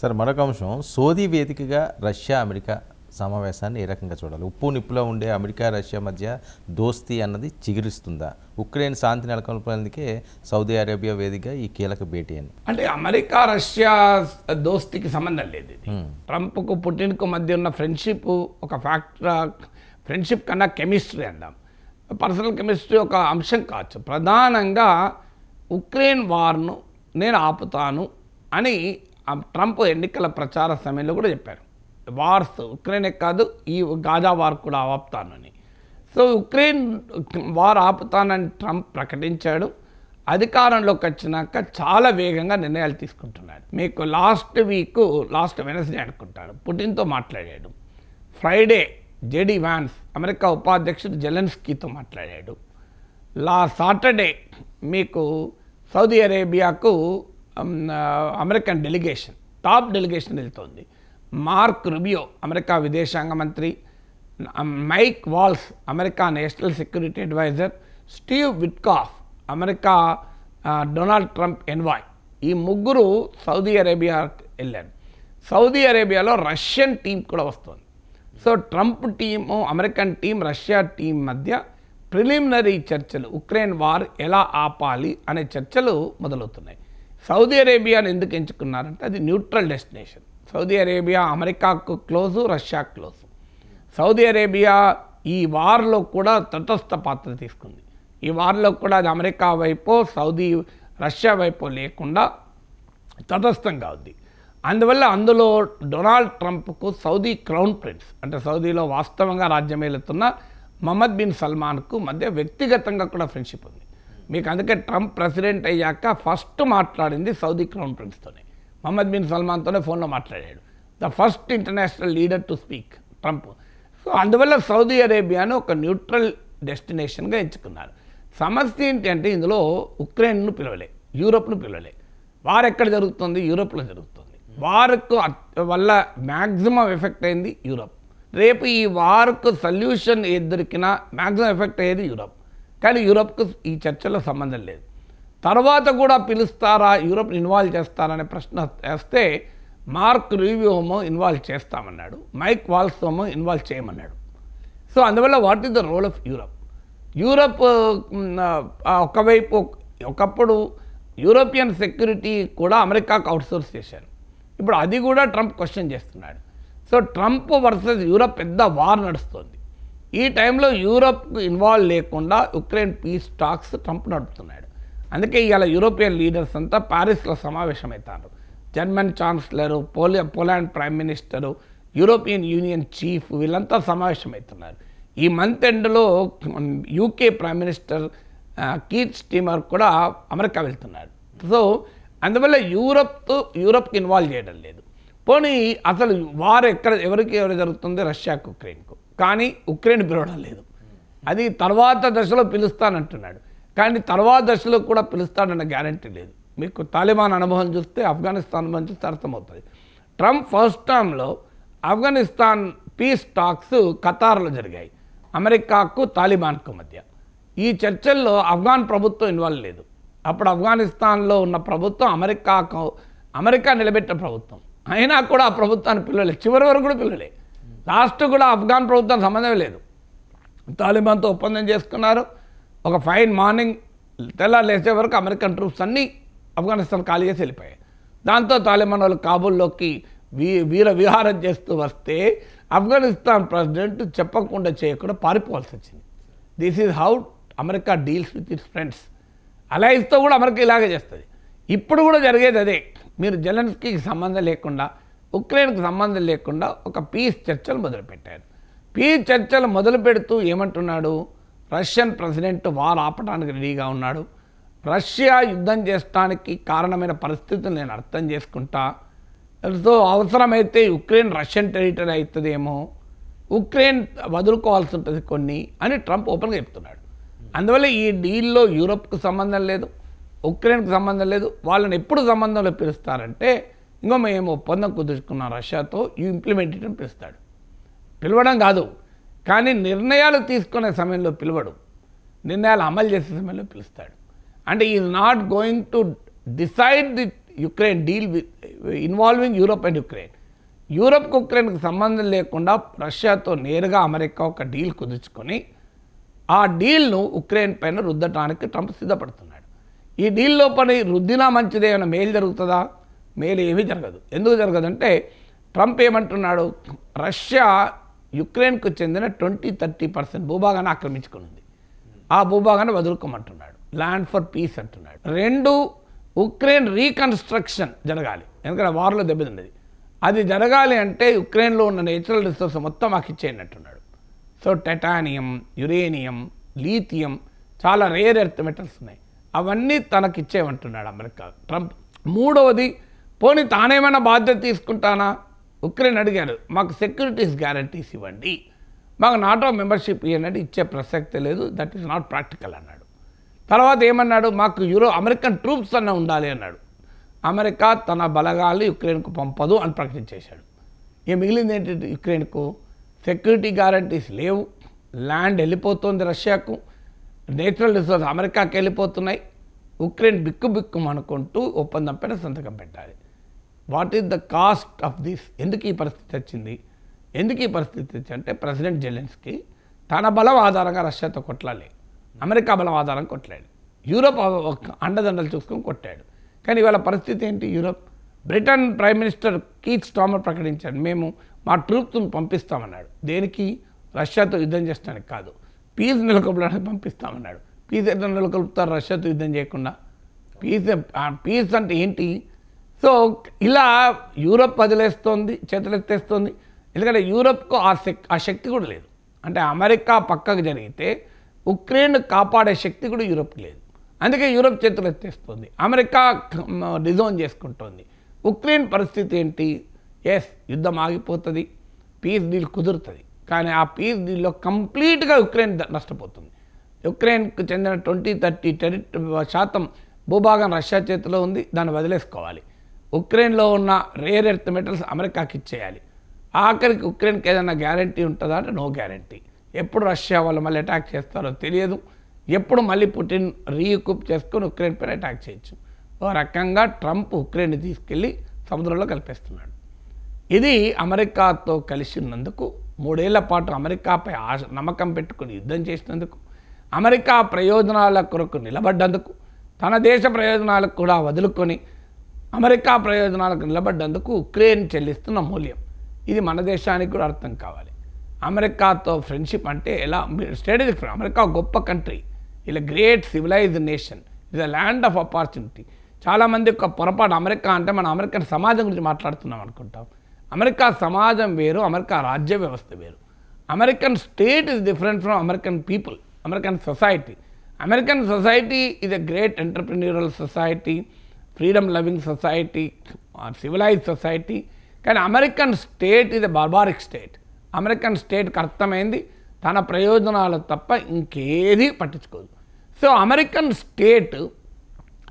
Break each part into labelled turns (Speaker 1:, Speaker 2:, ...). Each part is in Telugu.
Speaker 1: సార్ మరొక అంశం, సోదీ వేదికగా రష్యా అమెరికా సమావేశాన్ని ఏ రకంగా చూడాలి? ఉప్పు నిప్పులో ఉండే అమెరికా రష్యా మధ్య దోస్తీ అన్నది చిగురిస్తుందా? ఉక్రెయిన్ శాంతి నెలకొల్పేందుకే సౌదీ అరేబియా వేదికగా ఈ కీలక భేటీ అని.
Speaker 2: అంటే అమెరికా రష్యా దోస్తీకి సంబంధం లేదు. ట్రంప్కు పుటిన్కు మధ్య ఉన్న ఫ్రెండ్షిప్ ఒక ఫ్యాక్టర్, ఫ్రెండ్షిప్ కన్నా కెమిస్ట్రీ అందాం, పర్సనల్ కెమిస్ట్రీ ఒక అంశం కావచ్చు. ప్రధానంగా ఉక్రెయిన్ వార్ను నేను ఆపుతాను అని ట్రంప్ ఎన్నికల ప్రచార సమయంలో కూడా చెప్పారు. వార్స్ ఉక్రెయినే కాదు, ఈ గాజా వార్ కూడా ఆపుతానని. సో ఉక్రెయిన్ వార్ ఆపుతానని ట్రంప్ ప్రకటించాడు. అధికారంలోకి వచ్చినాక చాలా వేగంగా నిర్ణయాలు తీసుకుంటున్నాడు. మీకు లాస్ట్ వెనస్డే అనుకుంటాడు పుటిన్తో మాట్లాడాడు. ఫ్రైడే జేడీ వ్యాన్స్ అమెరికా ఉపాధ్యక్షుడు జెలెన్స్కీతో మాట్లాడాడు. సాటర్డే మీకు సౌదీ అరేబియాకు అమెరికన్ డెలిగేషన్, టాప్ డెలిగేషన్ వెళ్తోంది. మార్క్ రుబియో అమెరికా విదేశాంగ మంత్రి, Mike Waltz America national security adviser, Steve Witkoff America Donald Trump envoy, ఈ ముగ్గురు సౌదీ అరేబియా వెళ్ళారు. సౌదీ అరేబియాలో రష్యన్ టీం కూడా వస్తుంది. So Trump team, American team, Russia team మధ్య ప్రిలిమినరీ చర్చలు, ఉక్రెయిన్ వార్ ఎలా ఆపాలి అనే చర్చలు మొదలవుతున్నాయి. సౌదీ అరేబియాను ఎందుకు ఎంచుకున్నారంటే అది న్యూట్రల్ డెస్టినేషన్. సౌదీ అరేబియా అమెరికాకు క్లోజు, రష్యాకు క్లోజు. సౌదీ అరేబియా ఈ వార్లో కూడా తటస్థ పాత్ర తీసుకుంది. ఈ వార్లో కూడా అది అమెరికా వైపు, రష్యా వైపు లేకుండా తటస్థంగా ఉంది. అందువల్ల అందులో డొనాల్డ్ ట్రంప్కు సౌదీ క్రౌన్ ప్రిన్స్, అంటే సౌదీలో వాస్తవంగా రాజ్యమేలుతున్న మహమ్మద్ బిన్ సల్మాన్కు మధ్య వ్యక్తిగతంగా కూడా ఫ్రెండ్షిప్ ఉంది. మీకు అందుకే ట్రంప్ ప్రెసిడెంట్ అయ్యాక ఫస్ట్ మాట్లాడింది సౌదీ క్రౌన్ ప్రిన్స్తోనే, మహమ్మద్ బిన్ సల్మాన్తోనే ఫోన్లో మాట్లాడాడు. The first international leader to speak Trump. So అందువల్ల సౌదీ అరేబియాను ఒక న్యూట్రల్ డెస్టినేషన్గా ఎంచుకున్నారు. సమస్య ఏంటి అంటే ఇందులో ఉక్రెయిన్ను పిలవలే, యూరోప్ను పిలవలే. వార్ ఎక్కడ జరుగుతుంది? యూరోప్లో జరుగుతుంది. వార్కు వల్ల మ్యాక్సిమం ఎఫెక్ట్ అయింది యూరోప్. రేపు ఈ వార్కు సొల్యూషన్ ఏది దొరికినా మ్యాక్సిమం ఎఫెక్ట్ అయ్యేది యూరోప్. కానీ యూరోప్కు ఈ చర్చలో సంబంధం లేదు. తర్వాత కూడా పిలుస్తారా, యూరోప్ని ఇన్వాల్వ్ చేస్తారనే ప్రశ్న వేస్తే మార్క్ రుబియోమో ఇన్వాల్వ్ చేస్తామన్నాడు, మైక్ వాల్స్తో ఇన్వాల్వ్ చేయమన్నాడు. సో అందువల్ల what is the role of Europe? Europe ఒకవైపు ఒకప్పుడు యూరోపియన్ సెక్యూరిటీ కూడా అమెరికాకు అవుట్సోర్స్ చేశారు. ఇప్పుడు అది కూడా ట్రంప్ క్వశ్చన్ చేస్తున్నాడు. సో ట్రంప్ వర్సెస్ యూరోప్ పెద్ద వార్ నడుస్తుంది. ఈ టైంలో యూరోప్కు ఇన్వాల్వ్ లేకుండా ఉక్రెయిన్ పీస్ టాక్స్ ట్రంప్ నడుపుతున్నాడు. అందుకే ఇవాళ యూరోపియన్ లీడర్స్ అంతా ప్యారిస్లో సమావేశమవుతారు. German chancellor, Poland prime minister, European union chief, వీళ్ళంతా సమావేశమవుతున్నారు. ఈ మంత్ ఎండ్లో UK prime minister Keir Starmer కూడా అమెరికా వెళ్తున్నారు. సో అందువల్ల యూరోప్కి ఇన్వాల్వ్ చేయడం లేదు. పోనీ అసలు వార్ ఎవరికి జరుగుతుంది? రష్యాకు, ఉక్రెయిన్కు. కానీ ఉక్రెయిన్ పిలవడం లేదు. అది తర్వాత దశలో పిలుస్తానంటున్నాడు. కానీ తర్వాత దశలో కూడా పిలుస్తాడన్న గ్యారంటీ లేదు. మీకు తాలిబాన్ అనుభవం చూస్తే, ఆఫ్ఘనిస్తాన్ అనుభవం చూస్తే అర్థమవుతుంది. ట్రంప్ ఫస్ట్ టర్మ్లో ఆఫ్ఘనిస్తాన్ పీస్ టాక్స్ ఖతార్లో జరిగాయి, అమెరికాకు తాలిబాన్కు మధ్య. ఈ చర్చల్లో ఆఫ్ఘాన్ ప్రభుత్వం ఇన్వాల్వ్ లేదు. అప్పుడు ఆఫ్ఘనిస్తాన్లో ఉన్న ప్రభుత్వం అమెరికా నిలబెట్టిన ప్రభుత్వం. అయినా కూడా ఆ ప్రభుత్వాన్ని పిలవలేదు, చివరి వరకు కూడా పిలవలే. లాస్ట్ కూడా ఆఫ్ఘాన్ ప్రభుత్వం సంబంధం లేదు. తాలిబాన్తో ఒప్పందం చేసుకున్నారు. ఒక ఫైన్ మార్నింగ్ తెల్లారు లేచే వరకు అమెరికన్ ట్రూప్స్ అన్నీ ఆఫ్ఘనిస్తాన్ ఖాళీ చేసి వెళ్ళిపోయాయి. దాంతో తాలిబాన్ వాళ్ళు కాబూల్లోకి వీర విహారం చేస్తూ వస్తే ఆఫ్ఘనిస్తాన్ ప్రెసిడెంట్ చెప్పకుండా చేయకుండా పారిపోవాల్సి వచ్చింది. This is how America deals with its friends. అలయన్స్తో కూడా అమెరికా ఇలాగే చేస్తుంది. ఇప్పుడు కూడా జరిగేది అదే. మీరు జెలెన్స్కీకి సంబంధం లేకుండా, ఉక్రెయిన్కి సంబంధం లేకుండా ఒక పీస్ చర్చలు మొదలుపెట్టారు. పీస్ చర్చలు మొదలు పెడుతూ ఏమంటున్నాడు? రష్యన్ ప్రెసిడెంట్ వార్ ఆపడానికి రెడీగా ఉన్నాడు. రష్యా యుద్ధం చేయడానికి కారణమైన పరిస్థితులు నేను అర్థం చేసుకుంటా. సో అవసరమైతే ఉక్రెయిన్ రష్యన్ టెరిటరీ అవుతుందేమో, ఉక్రెయిన్ వదులుకోవాల్సి ఉంటుంది కొన్ని అని ట్రంప్ ఓపెన్గా చెప్తున్నాడు. అందువల్ల ఈ డీల్లో యూరోప్కు సంబంధం లేదు, ఉక్రెయిన్కి సంబంధం లేదు. వాళ్ళని ఎప్పుడు సంబంధంలో పిలుస్తారంటే, ఇంకో మేము ఒప్పందం కుదుర్చుకున్నాం రష్యాతో, ఈ ఇంప్లిమెంటేషన్ అని పిలుస్తాడు. పిలవడం కాదు, కానీ నిర్ణయాలు తీసుకునే సమయంలో పిలవడు, నిర్ణయాలు అమలు చేసే సమయంలో పిలుస్తాడు. అంటే is not going to decide the Ukraine deal involving Europe and Ukraine. యూరోప్కి ఉక్రెయిన్కి సంబంధం లేకుండా రష్యాతో నేరుగా అమెరికా ఒక డీల్ కుదుర్చుకొని ఆ డీల్ను ఉక్రెయిన్ పైన రుద్దటానికి ట్రంప్ సిద్ధపడుతున్నాడు. ఈ డీల్లో పని రుద్దినా మంచిదే, ఏమైనా మేలు జరుగుతుందా? మేలు ఏమీ జరగదు. ఎందుకు జరగదంటే ట్రంప్ ఏమంటున్నాడు, రష్యా యుక్రెయిన్కు చెందిన 20-30% భూభాగాన్ని ఆక్రమించుకుని ఆ భూభాగాన్ని వదులుకోమంటున్నాడు. ల్యాండ్ ఫర్ పీస్ అంటున్నాడు. 2, ఉక్రెయిన్ రీకన్స్ట్రక్షన్ జరగాలి, ఎందుకంటే వార్లో దెబ్బతిన్నది. అది జరగాలి అంటే యుక్రెయిన్లో ఉన్న నేచురల్ రిసోర్స్ మొత్తం మాకు ఇచ్చేయండి అంటున్నాడు. సో టైటానియం, యురేనియం, లీథియం, చాలా రేర్ ఎర్త్ మెటల్స్ ఉన్నాయి, అవన్నీ తనకిచ్చేయమంటున్నాడు అమెరికా ట్రంప్. 3వది, పోనీ తానేమైనా బాధ్యత తీసుకుంటానా? ఉక్రెయిన్ అడిగారు, మాకు సెక్యూరిటీస్ గ్యారంటీస్ ఇవ్వండి, మాకు నాటో మెంబర్షిప్ ఇవ్వండి. ఇచ్చే ప్రసక్తే లేదు, దట్ ఈస్ నాట్ ప్రాక్టికల్ అన్నాడు. తర్వాత ఏమన్నాడు, మాకు అమెరికన్ ట్రూప్స్ అన్న ఉండాలి అన్నాడు. అమెరికా తన బలగాలు యుక్రెయిన్కు పంపదు అని ప్రకటించేశాడు. ఇక మిగిలింది ఏంటి? యుక్రెయిన్కు సెక్యూరిటీ గ్యారంటీస్ లేవు, ల్యాండ్ వెళ్ళిపోతుంది రష్యాకు, నేచురల్ రిసోర్స్ అమెరికాకి వెళ్ళిపోతున్నాయి. ఉక్రెయిన్ బిక్కుబిక్కుం అనుకుంటూ ఒప్పందం పైన సంతకం పెట్టాలి. What is the cost of this? ఎందుకు ఈ పరిస్థితి వచ్చింది? ఎందుకు ఈ పరిస్థితి వచ్చింది అంటే ప్రెసిడెంట్ జెలెన్స్కీ తన బలం ఆధారంగా రష్యాతో కొట్లాలి, అమెరికా బలం ఆధారంగా కొట్లాడు, యూరోప్ అండదండలు చూసుకొని కొట్టాడు. కానీ ఇవాళ పరిస్థితి ఏంటి? Europe, Britain prime minister Keith stammer ప్రకటించాడు, మేము మా ట్రూప్స్ను పంపిస్తామన్నాడు. దేనికి? రష్యాతో యుద్ధం చేయడానికి కాదు, పీస్ నెలకొల్పడానికి పంపిస్తామన్నాడు. పీస్ ఎట్లా నెలకొల్పుతారు రష్యాతో యుద్ధం చేయకుండా? పీస్ అంటే ఏంటి? సో ఇలా యూరోప్ వదిలేస్తోంది, చేతులెత్తేస్తోంది. ఎందుకంటే యూరోప్కు ఆ శక్తి కూడా లేదు. అంటే అమెరికా పక్కకు జరిగితే ఉక్రెయిన్ కాపాడే శక్తి కూడా యూరోప్కి లేదు. అందుకే యూరోప్ చేతులు ఎత్తేస్తుంది, అమెరికా డిజోన్ చేసుకుంటోంది. ఉక్రెయిన్ పరిస్థితి ఏంటి? ఎస్, యుద్ధం ఆగిపోతుంది, పీస్ డీల్ కుదురుతుంది, కానీ ఆ పీస్ డీల్లో కంప్లీట్గా ఉక్రెయిన్ నష్టపోతుంది. ఉక్రెయిన్కు చెందిన 20-30% భూభాగం రష్యా చేతిలో ఉంది, దాన్ని వదిలేసుకోవాలి. ఉక్రెయిన్లో ఉన్న రేర్ ఎర్త్ మెటల్స్ అమెరికాకి ఇచ్చేయాలి. ఆఖరికి ఉక్రెయిన్కి ఏదైనా గ్యారంటీ ఉంటుందా అంటే నో గ్యారంటీ. ఎప్పుడు రష్యా వాళ్ళు మళ్ళీ అటాక్ చేస్తారో తెలియదు, ఎప్పుడు మళ్ళీ పుటిన్ రీఎక్విప్ చేసుకొని ఉక్రెయిన్ పైన అటాక్ చేయొచ్చు. ఓ రకంగా ట్రంప్ ఉక్రెయిన్ని తీసుకెళ్ళి సముద్రంలో కలిపేస్తున్నాడు. ఇది అమెరికాతో కలిసి ఉన్నందుకు, 3 ఏళ్ల పాటు అమెరికాపై నమ్మకం పెట్టుకుని యుద్ధం చేసినందుకు, అమెరికా ప్రయోజనాల కొరకు నిలబడ్డందుకు, తన దేశ ప్రయోజనాలకు కూడా వదులుకొని అమెరికా ప్రయోజనాలకు నిలబడ్డందుకు ఉక్రెయిన్ చెల్లిస్తున్న మూల్యం. ఇది మన దేశానికి కూడా అర్థం కావాలి. అమెరికాతో ఫ్రెండ్షిప్ అంటే ఎలా స్ట్రాటజిక్ ఫ్రెండ్. అమెరికా గొప్ప కంట్రీ, ఇలా great civilised nation, is a land of opportunity. చాలామంది ఒక పొరపాటు అమెరికా అంటే మన అమెరికన్ సమాజం గురించి మాట్లాడుతున్నాం అనుకుంటాం. అమెరికా సమాజం వేరు, అమెరికా రాజ్య వ్యవస్థ వేరు. American state is different from American people, American society. American society is a great entrepreneurial society, freedom loving society, civilised society. కానీ American state is a barbaric state. American స్టేట్కి అర్థమైంది తన ప్రయోజనాలు తప్ప ఇంకేది పట్టించుకోదు. సో అమెరికన్ స్టేట్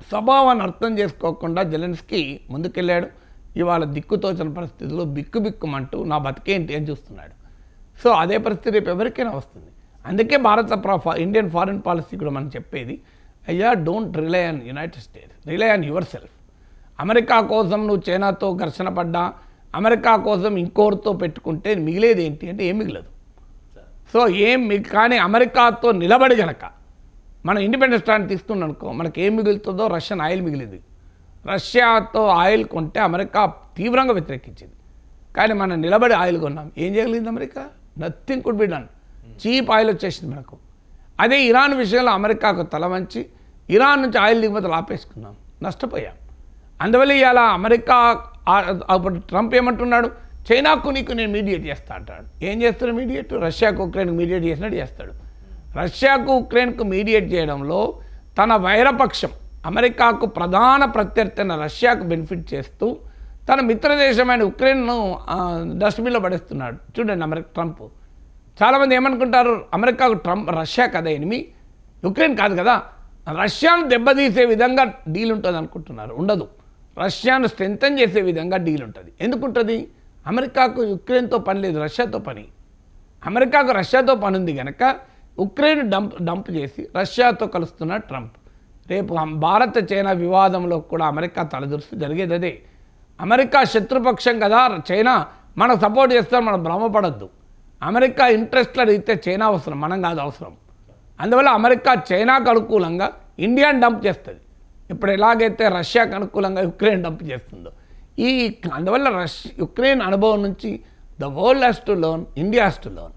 Speaker 2: స్వభావాన్ని అర్థం చేసుకోకుండా జెలెన్స్కీ ముందుకెళ్ళాడు. ఇవాళ దిక్కుతోచన పరిస్థితుల్లో బిక్కుబిక్కుమంటూ నా బతికేంటి అని చూస్తున్నాడు. సో అదే పరిస్థితి రేపు ఎవరికైనా వస్తుంది. అందుకే ఇండియన్ ఫారిన్ పాలసీ కూడా మనం చెప్పేది, అయ్యా don't rely on United states, rely on your self. America కోసం నువ్వు చైనాతో ఘర్షణ పడ్డా, అమెరికా కోసం ఇంకోరితో పెట్టుకుంటే మిగిలేది ఏంటి అంటే ఏం మిగలదు. సో కానీ అమెరికాతో నిలబడి గనక మనం ఇండిపెండెన్స్ స్టాండ్ తీసుకున్నాం అనుకో, మనకి ఏం మిగులుతుందో రష్యన్ ఆయిల్ మిగిలింది. రష్యాతో ఆయిల్ కొంటే అమెరికా తీవ్రంగా వ్యతిరేకించింది. కానీ మనం నిలబడి ఆయిల్ కొన్నాం, ఏం చేయగలిగింది America? Nothing could be done. Cheap oil వచ్చేసింది మనకు. అదే ఇరాన్ విషయంలో అమెరికాకు తల వంచి ఇరాన్ నుంచి ఆయిల్ దిగుమతులు ఆపేసుకున్నాం, నష్టపోయాం. అందువల్ల ఇవాళ అమెరికా అప్పుడు ట్రంప్ ఏమంటున్నాడు, చైనాకు నీకు నేను మీడియేట్ చేస్తా అంటాడు. ఏం చేస్తాడు మీడియేట్? రష్యాకు ఉక్రెయిన్కు మీడియేట్ చేసినట్టు చేస్తాడు. రష్యాకు ఉక్రెయిన్కు మీడియేట్ చేయడంలో తన వైరపక్షం అమెరికాకు ప్రధాన ప్రత్యర్థి అయిన రష్యాకు బెనిఫిట్ చేస్తూ తన మిత్రదేశమైన ఉక్రెయిన్ను డస్ట్బిన్లో పడేస్తున్నాడు. చూడండి ట్రంప్. చాలామంది ఏమనుకుంటారు, అమెరికాకు రష్యా కదా ఎనిమి, ఉక్రెయిన్ కాదు కదా. రష్యాను దెబ్బతీసే విధంగా డీల్ ఉంటుంది అనుకుంటున్నారు. ఉండదు. రష్యాను స్ట్రెంథన్ చేసే విధంగా డీల్ ఉంటుంది. ఎందుకుంటుంది? అమెరికాకు యుక్రెయిన్తో పని లేదు, రష్యాతో పని. అమెరికాకు రష్యాతో పని ఉంది కనుక ఉక్రెయిన్ డంప్ చేసి రష్యాతో కలుస్తున్నాడు ట్రంప్. రేపు భారత్ చైనా వివాదంలో కూడా అమెరికా తలదూర్చి జరిగేది అదే. అమెరికా శత్రుపక్షం కదా చైనా, మనకు సపోర్ట్ చేస్తారు, మనం భ్రమపడద్దు. అమెరికా ఇంట్రెస్ట్ల రీత్యా చైనా అవసరం, మనం కాదు అవసరం. అందువల్ల అమెరికా చైనాకు అనుకూలంగా ఇండియాని డంప్ చేస్తుంది. ఇప్పుడు ఎలాగైతే రష్యాకు అనుకూలంగా యుక్రెయిన్ డంప్ చేస్తుందో అందువల్ల యుక్రెయిన్ అనుభవం నుంచి the world has to learn, India has to learn.